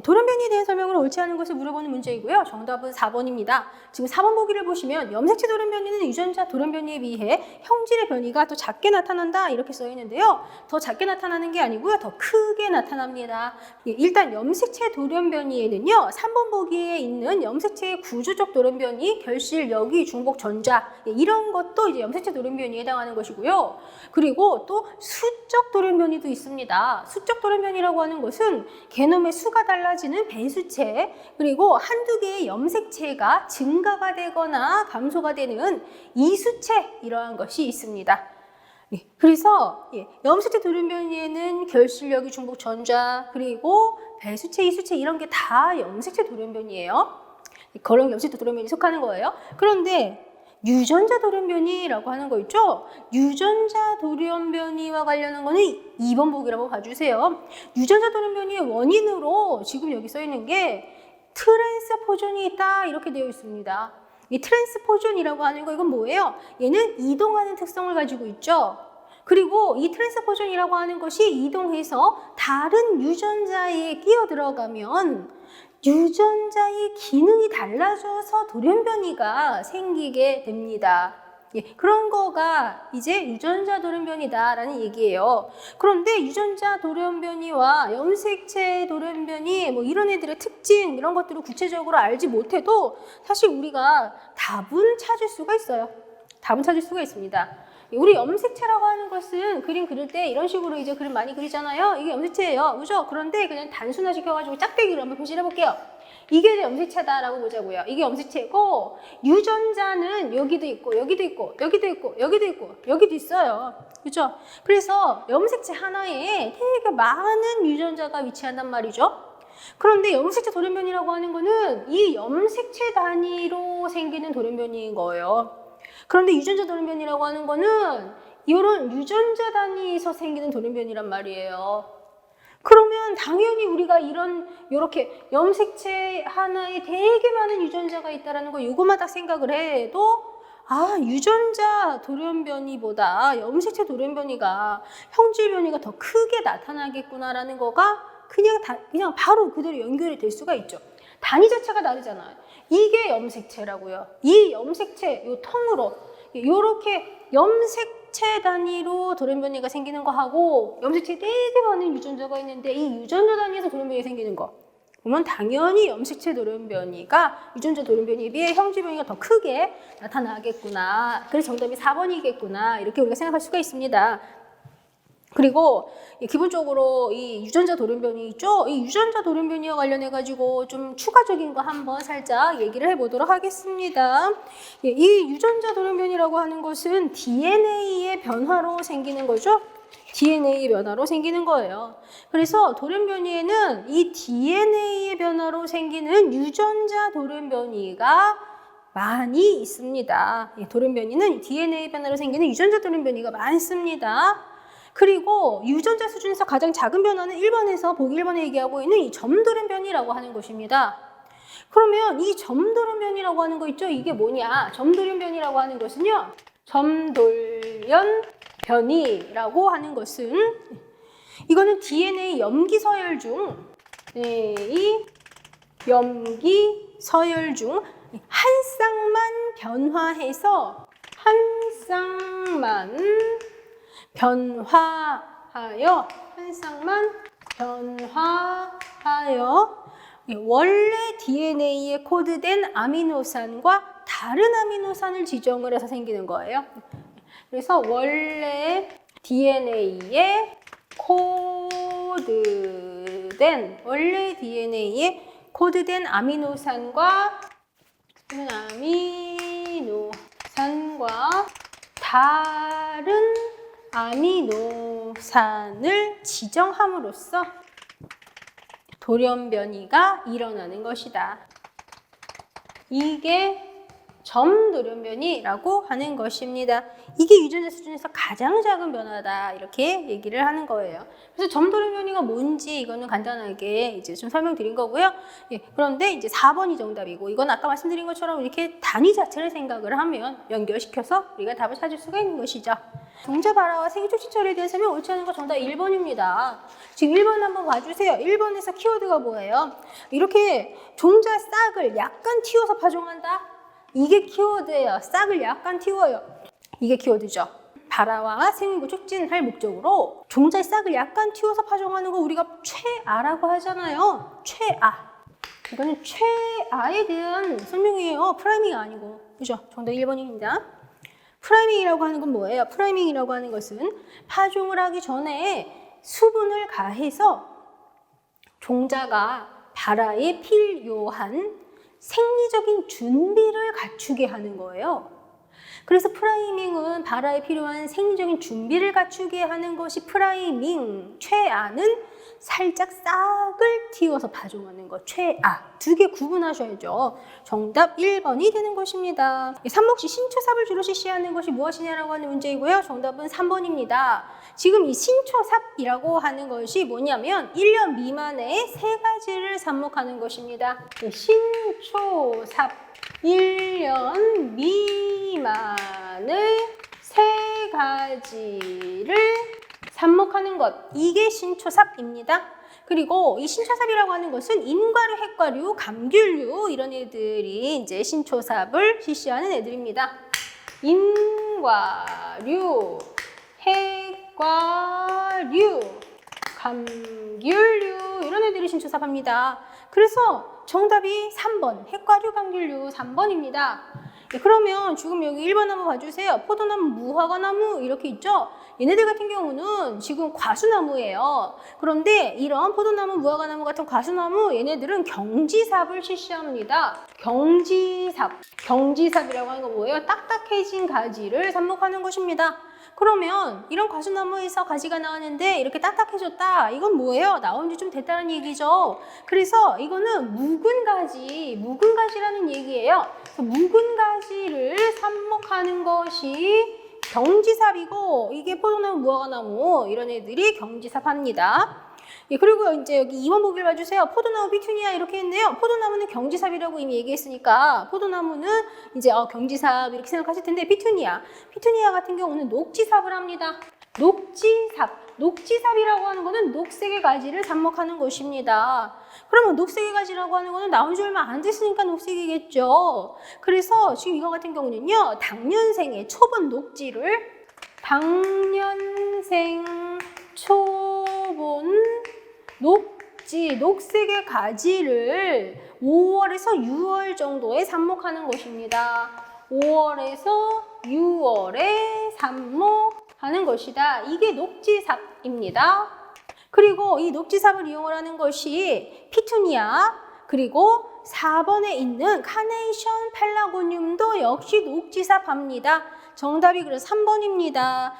돌연변이에 대한 설명을 옳지 않은 것을 물어보는 문제이고요. 정답은 4번입니다. 지금 4번 보기를 보시면 염색체 돌연변이는 유전자 돌연변이에 비해 형질의 변이가 더 작게 나타난다 이렇게 써 있는데요. 더 작게 나타나는 게 아니고요. 더 크게 나타납니다. 일단 염색체 돌연변이에는요. 3번 보기에 있는 염색체의 구조적 돌연변이, 결실, 여기, 중복, 전자 이런 것도 이제 염색체 돌연변이에 해당하는 것이고요. 그리고 또 수적 돌연변이도 있습니다. 수적 돌연변이라고 하는 것은 게놈의 수가 달라지는 배수체, 그리고 한두 개의 염색체가 증가가 되거나 감소가 되는 이수체, 이러한 것이 있습니다. 그래서 염색체 돌연변이에는 결실력이 중복 전자, 그리고 배수체, 이수체 이런 게 다 염색체 돌연변이에요. 그런 염색체 돌연변이에 속하는 거예요. 그런데 유전자 돌연변이라고 하는 거 있죠? 유전자 돌연변이와 관련한 거는 2번 보기라고 봐주세요. 유전자 돌연변이의 원인으로 지금 여기 써 있는 게 트랜스포존이 있다 이렇게 되어 있습니다. 이 트랜스포존이라고 하는 거 이건 뭐예요? 얘는 이동하는 특성을 가지고 있죠. 그리고 이 트랜스포존이라고 하는 것이 이동해서 다른 유전자에 끼어 들어가면 유전자의 기능이 달라져서 돌연변이가 생기게 됩니다. 그런 거가 이제 유전자 돌연변이다라는 얘기예요. 그런데 유전자 돌연변이와 염색체 돌연변이 뭐 이런 애들의 특징 이런 것들을 구체적으로 알지 못해도 사실 우리가 답은 찾을 수가 있어요. 답은 찾을 수가 있습니다. 우리 염색체라고 하는 것은 그림 그릴 때 이런 식으로 이제 그림 많이 그리잖아요. 이게 염색체예요. 그죠? 그런데 그냥 단순화시켜가지고 짝대기로 한번 표시를 해볼게요. 이게 염색체다라고 보자고요. 이게 염색체고 유전자는 여기도 있고 여기도 있고 여기도 있고 여기도 있고 여기도 있어요. 그죠? 그래서 염색체 하나에 되게 많은 유전자가 위치한단 말이죠. 그런데 염색체 돌연변이라고 하는 거는 이 염색체 단위로 생기는 돌연변이인 거예요. 그런데 유전자 돌연변이라고 하는 거는 이런 유전자 단위에서 생기는 돌연변이란 말이에요. 그러면 당연히 우리가 이렇게 염색체 하나에 되게 많은 유전자가 있다는 거 이거만 딱 생각을 해도 유전자 돌연변이보다 염색체 돌연변이가 형질 변이가 더 크게 나타나겠구나라는 거가 그냥 바로 그대로 연결이 될 수가 있죠. 단위 자체가 다르잖아요. 이게 염색체라고요. 이 염색체, 요 통으로 요렇게 염색체 단위로 돌연변이가 생기는 거 하고 염색체 되게 많은 유전자가 있는데 이 유전자 단위에서 돌연변이가 생기는 거 보면 당연히 염색체 돌연변이가 유전자 돌연변이에 비해 형질 변이가 더 크게 나타나겠구나. 그래서 정답이 4번이겠구나. 이렇게 우리가 생각할 수가 있습니다. 그리고 기본적으로 이 유전자 돌연변이 있죠? 이 유전자 돌연변이와 관련해가지고 좀 추가적인 거 한번 살짝 얘기를 해보도록 하겠습니다. 이 유전자 돌연변이라고 하는 것은 DNA의 변화로 생기는 거죠? DNA의 변화로 생기는 거예요. 그래서 돌연변이에는 이 DNA의 변화로 생기는 유전자 돌연변이가 많이 있습니다. 돌연변이는 DNA 변화로 생기는 유전자 돌연변이가 많습니다. 그리고 유전자 수준에서 가장 작은 변화는 1번에서 보기 1번에 얘기하고 있는 이 점돌연변이라고 하는 것입니다. 그러면 이 점돌연변이라고 하는 거 있죠? 이게 뭐냐? 점돌연변이라고 하는 것은요. 점돌연변이라고 하는 것은 이거는 DNA 염기 서열 중 염기 서열 중 한 쌍만 변화해서 한 쌍만 변화하여 원래 DNA에 코드된 아미노산과 다른 아미노산을 지정을 해서 생기는 거예요. 그래서 원래 DNA에 코드된 아미노산과 다른 아미노산을 지정함으로써 돌연변이가 일어나는 것이다. 이게 점돌연변이라고 하는 것입니다. 이게 유전자 수준에서 가장 작은 변화다 이렇게 얘기를 하는 거예요. 그래서 점돌연변이가 뭔지 이거는 간단하게 이제 좀 설명드린 거고요. 그런데 이제 4번이 정답이고 이건 아까 말씀드린 것처럼 이렇게 단위 자체를 생각을 하면 연결시켜서 우리가 답을 찾을 수가 있는 것이죠. 종자 발화와 생일 초시철에 대한 설명 옳지 않은 거 정답 1번입니다. 지금 1번 한번 봐주세요. 1번에서 키워드가 뭐예요? 이렇게 종자 싹을 약간 틔워서 파종한다? 이게 키워드예요. 싹을 약간 틔워요. 이게 키워드죠. 발화와 생육을 촉진할 목적으로 종자의 싹을 약간 틔워서 파종하는 거 우리가 최아라고 하잖아요. 최아. 이거는 최아에 대한 설명이에요. 프라이밍이 아니고. 그죠? 정답 1번입니다. 프라이밍이라고 하는 건 뭐예요? 프라이밍이라고 하는 것은 파종을 하기 전에 수분을 가해서 종자가 발화에 필요한 생리적인 준비를 갖추게 하는 거예요. 그래서 프라이밍은 발화에 필요한 생리적인 준비를 갖추게 하는 것이 프라이밍. 최아는 살짝 싹을 틔워서 파종하는 것. 최아. 두 개 구분하셔야죠. 정답 1번이 되는 것입니다. 삽목시 신초삽을 주로 실시하는 것이 무엇이냐라고 하는 문제이고요. 정답은 3번입니다. 지금 이 신초삽이라고 하는 것이 뭐냐면 1년 미만의 3가지를 삽목하는 것입니다. 신초삽. 1년 미만의 3가지를 삽목하는 것. 이게 신초삽입니다. 그리고 이 신초삽이라고 하는 것은 인과류, 핵과류, 감귤류 이런 애들이 이제 신초삽을 실시하는 애들입니다. 인과류, 핵과류, 감귤류 이런 애들이 신초삽합니다. 그래서 정답이 3번, 핵과류, 감귤류 3번입니다. 그러면 지금 여기 1번 한번 봐주세요. 포도나무, 무화과나무 이렇게 있죠? 얘네들 같은 경우는 지금 과수나무예요. 그런데 이런 포도나무, 무화과나무 같은 과수나무 얘네들은 경지삽을 실시합니다. 경지삽. 경지삽이라고 하는 건 뭐예요? 딱딱해진 가지를 삽목하는 것입니다. 그러면 이런 과수나무에서 가지가 나왔는데 이렇게 딱딱해졌다. 이건 뭐예요? 나온 지 좀 됐다는 얘기죠. 그래서 이거는 묵은 가지, 묵은 가지라는 얘기예요. 그래서 묵은 가지를 삽목하는 것이 경지삽이고 이게 포도나무, 무화과나무 이런 애들이 경지삽합니다. 예, 그리고 이제 여기 2번 보기를 봐주세요. 포도나무, 피투니아 이렇게 했는데요. 포도나무는 경지삽이라고 이미 얘기했으니까 포도나무는 이제 경지삽 이렇게 생각하실 텐데 피투니아 같은 경우는 녹지삽을 합니다. 녹지삽이라고 하는 거는 녹색의 가지를 삽목하는 것입니다. 그러면 녹색의 가지라고 하는 거는 나온 지 얼마 안 됐으니까 녹색이겠죠. 그래서 지금 이거 같은 경우는요. 당년생의 초본 녹지를 당년생 초본 녹색의 가지를 5월에서 6월 정도에 삽목하는 것입니다. 5월에서 6월에 삽목하는 것이다. 이게 녹지삽입니다. 그리고 이 녹지삽을 이용을 하는 것이 피투니아 그리고 4번에 있는 카네이션 펠라고늄도 역시 녹지삽합니다. 정답이 그래서 3번입니다.